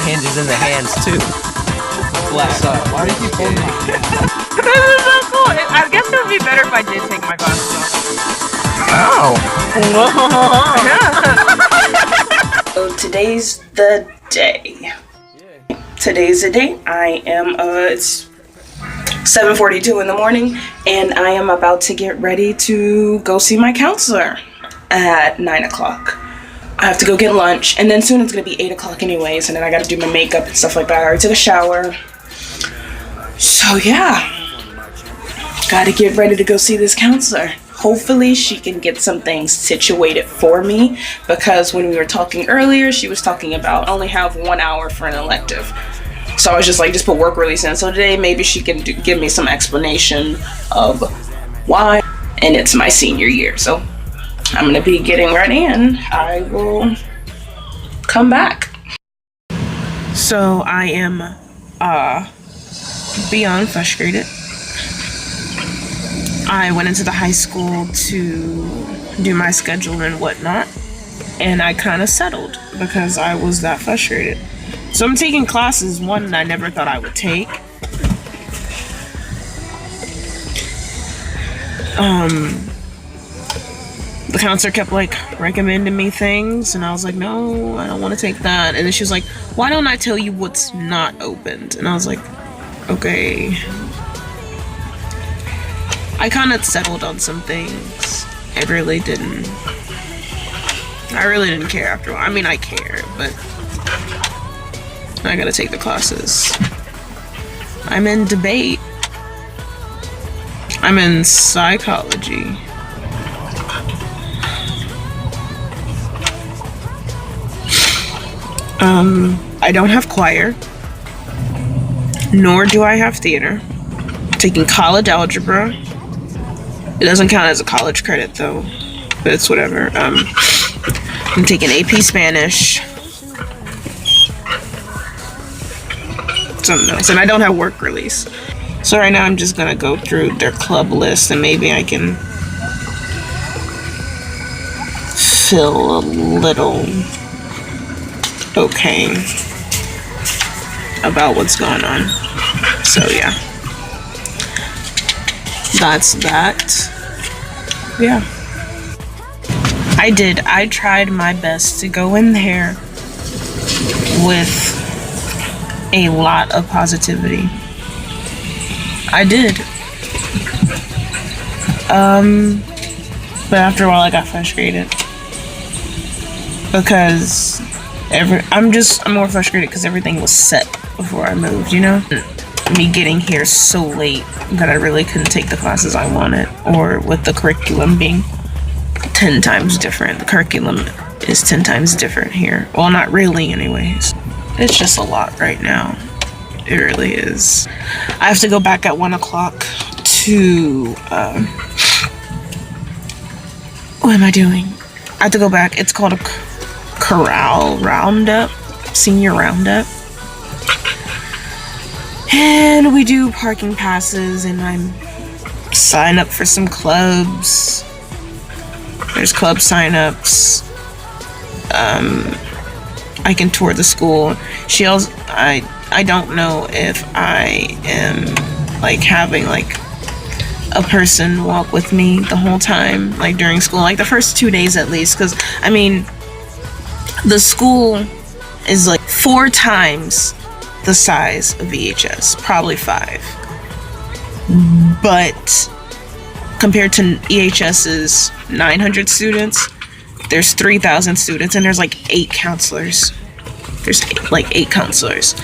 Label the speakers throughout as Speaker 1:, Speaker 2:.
Speaker 1: hinges in the hands too. Flat.
Speaker 2: Why do you keep holding my hand?
Speaker 3: This is so cool. I guess it would be better if I did take my glasses off.
Speaker 1: Oh.
Speaker 4: So today's the day. Today's the day. I am it's 7:42 in the morning, and I am about to get ready to go see my counselor at 9 o'clock. I have to go get lunch, and then soon it's gonna be 8 o'clock anyways, and then I gotta do my makeup and stuff like that. I already took a shower. So yeah, gotta get ready to go see this counselor. Hopefully she can get some things situated for me, because when we were talking earlier, she was talking about only have 1 hour for an elective. So I was just like, just put work release in. So today maybe she can give me some explanation of why, and it's my senior year. So I'm gonna be getting ready and I will come back. So I am beyond frustrated. I went into the high school to do my schedule and whatnot, and I kind of settled because I was that frustrated. So I'm taking classes, one that I never thought I would take. The counselor kept like recommending me things, and I was like, no, I don't want to take that. And then she was like, why don't I tell you what's not opened? And I was like, okay. I kind of settled on some things. I really didn't care after a while. I mean, I care, but I gotta take the classes. I'm in debate. I'm in psychology. I don't have choir, nor do I have theater. I'm taking college algebra. It doesn't count as a college credit though, but it's whatever. I'm taking AP Spanish. Something else, and I don't have work release. So right now I'm just gonna go through their club list, and maybe I can feel a little okay about what's going on. So yeah, that's that. Yeah, I tried my best to go in there with a lot of positivity. I did. But after a while I got frustrated because I'm more frustrated because everything was set before I moved, you know? Me getting here so late that I really couldn't take the classes I wanted, or with the curriculum being 10 times different. The curriculum is 10 times different here. Well, not really anyways. It's just a lot right now. It really is. I have to go back at 1 o'clock to, what am I doing? I have to go back. It's called a corral roundup, senior roundup. And we do parking passes, and I'm signed up for some clubs. There's club sign-ups. I can tour the school. I don't know if I am like having like a person walk with me the whole time, like during school, like the first 2 days at least, because I mean the school is like 4 times the size of EHS, probably 5, but compared to EHS's 900 students, there's 3,000 students, and there's like 8 counselors. There's like 8 counselors.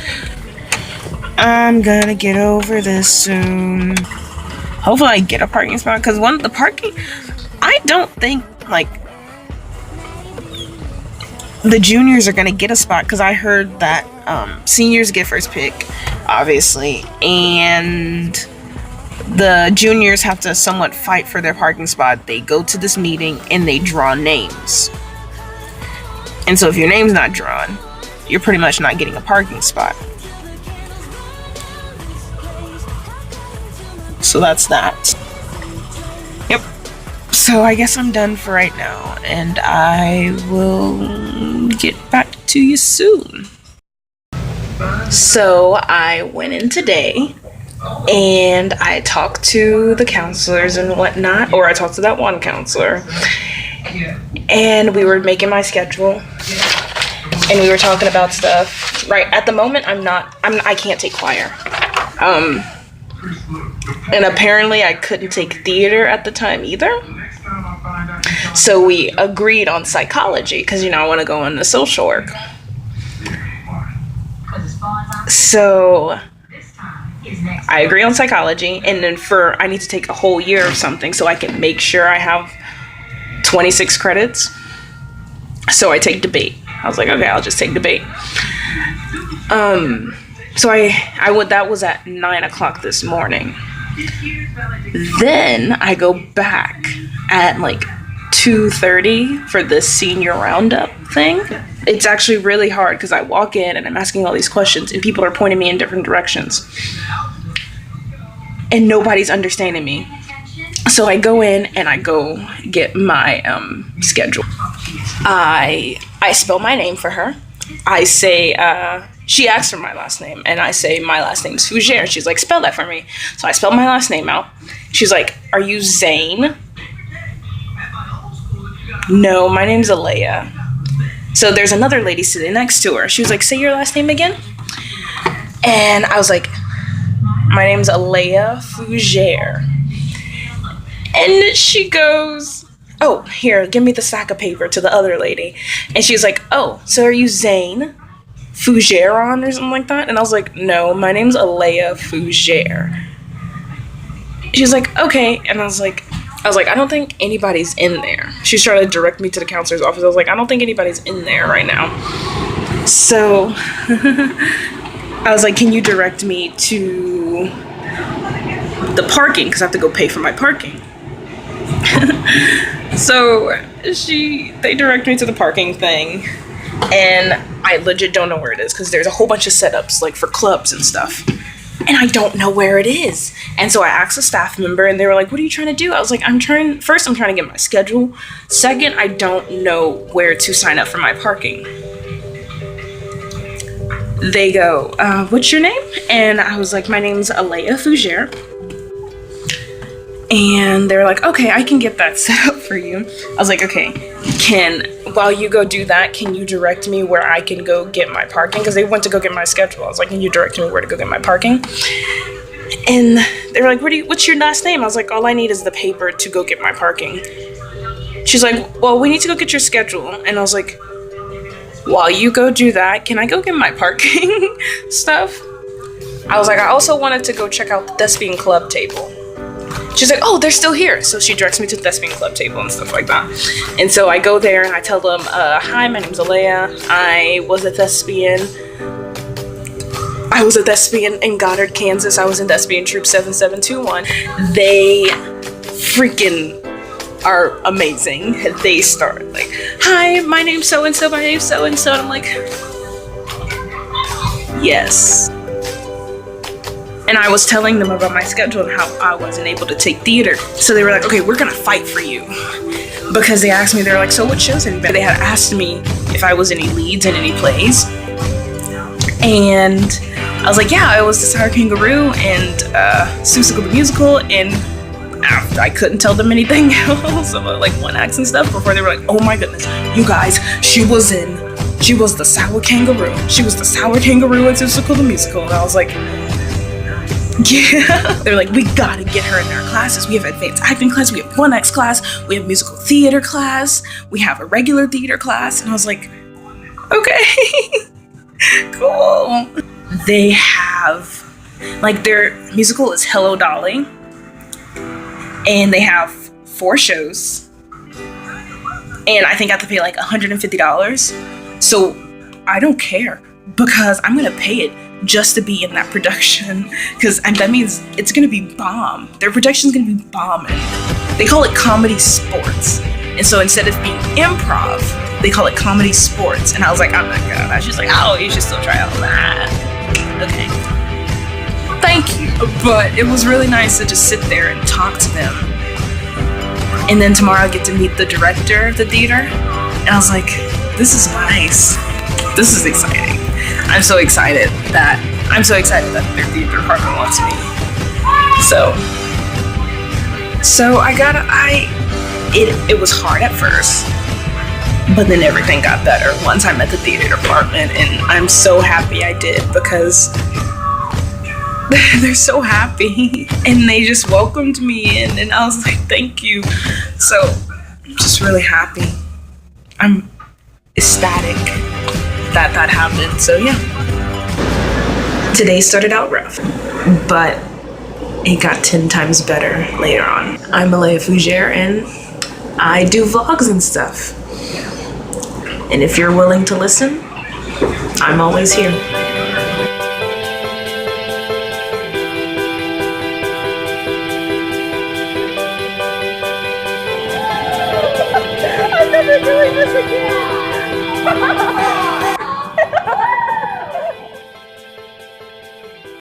Speaker 4: I'm gonna get over this soon. Hopefully I get a parking spot, because the parking, I don't think like the juniors are gonna get a spot, because I heard that seniors get first pick, obviously, and the juniors have to somewhat fight for their parking spot. They go to this meeting and they draw names. And so if your name's not drawn, you're pretty much not getting a parking spot. So that's that. Yep. So I guess I'm done for right now, and I will get back to you soon. So I went in today and I talked to the counselors and whatnot, or I talked to that one counselor, and we were making my schedule and we were talking about stuff. Right at the moment, I can't take choir. And apparently I couldn't take theater at the time either. So we agreed on psychology because, I want to go into social work. So I agree on psychology, and then I need to take a whole year of something so I can make sure I have 26 credits. So I take debate. I was like, okay, I'll just take debate. So I would, that was at 9 o'clock this morning. Then I go back at like 2:30 for the senior roundup thing. It's actually really hard because I walk in and I'm asking all these questions and people are pointing me in different directions. And nobody's understanding me. So I go in and I go get my schedule. I spell my name for her. I say, she asks for my last name, and I say my last name's Fougere. She's like, spell that for me. So I spell my last name out. She's like, are you Zane? No, my name's Alea. So there's another lady sitting next to her. She was like, say your last name again. And I was like, my name's Alea Fougere. And she goes, oh, here, give me the stack of paper, to the other lady. And she's like, oh, so are you Zane Fougeron or something like that? And I was like, no, my name's Alea Fougere. She's like, okay. And I was like, I don't think anybody's in there. She's trying to direct me to the counselor's office. I was like, I don't think anybody's in there right now. So I was like, can you direct me to the parking? Because I have to go pay for my parking. So they direct me to the parking thing, and I legit don't know where it is because there's a whole bunch of setups like for clubs and stuff, and I don't know where it is. And so I asked a staff member, and they were like, what are you trying to do? I was like, I'm trying to get my schedule. Second, I don't know where to sign up for my parking. They go, what's your name? And I was like, my name's Alea Fougere. And they're like, okay, I can get that set up for you. I was like, okay, while you go do that, can you direct me where I can go get my parking? Because they went to go get my schedule. I was like, can you direct me where to go get my parking? And they were like, what's your last name? I was like, all I need is the paper to go get my parking. She's like, well, we need to go get your schedule. And I was like, while you go do that, can I go get my parking stuff? I was like, I also wanted to go check out the thespian club table. She's like, oh, they're still here. So she directs me to the thespian club table and stuff like that. And so I go there and I tell them, hi, my name's Alea. I was a thespian in Goddard, Kansas. I was in thespian troop 7721. They freaking are amazing. They start like, hi, my name's so-and-so, my name's so-and-so. And I'm like, yes. And I was telling them about my schedule and how I wasn't able to take theater. So they were like, okay, we're gonna fight for you. Because they asked me, they were like, so what shows have you been? They had asked me if I was any leads in any plays. And I was like, yeah, I was the Sour Kangaroo and Seussical the Musical, and I couldn't tell them anything else about like one acts and stuff before they were like, oh my goodness, you guys, she was the Sour Kangaroo. She was the Sour Kangaroo in Seussical the Musical. And I was like, yeah. They're like, we gotta get her in our classes. We have advanced acting class, we have 1X class, we have musical theater class, we have a regular theater class. And I was like, okay, cool. They have, like, their musical is Hello Dolly, and they have 4 shows, and I think I have to pay like $150. So I don't care, because I'm gonna pay it just to be in that production, because that means it's gonna be bomb. Their production's gonna be bombing. They call it comedy sports, and so instead of being improv, they call it comedy sports. And I was like, oh my god. She's like, oh, you should still try out that. Okay, thank you. But it was really nice to just sit there and talk to them. And then tomorrow I get to meet the director of the theater, and I was like, this is nice. This is exciting. I'm so excited that their theater department wants me. So it was hard at first, but then everything got better once I met the theater department, and I'm so happy I did because they're so happy and they just welcomed me in, and I was like, thank you. So I'm just really happy. I'm ecstatic that happened. So yeah, today started out rough, but it got 10 times better later on. I'm Malaya Fougere and I do vlogs and stuff. And if you're willing to listen, I'm always here.
Speaker 3: I'm never doing this again.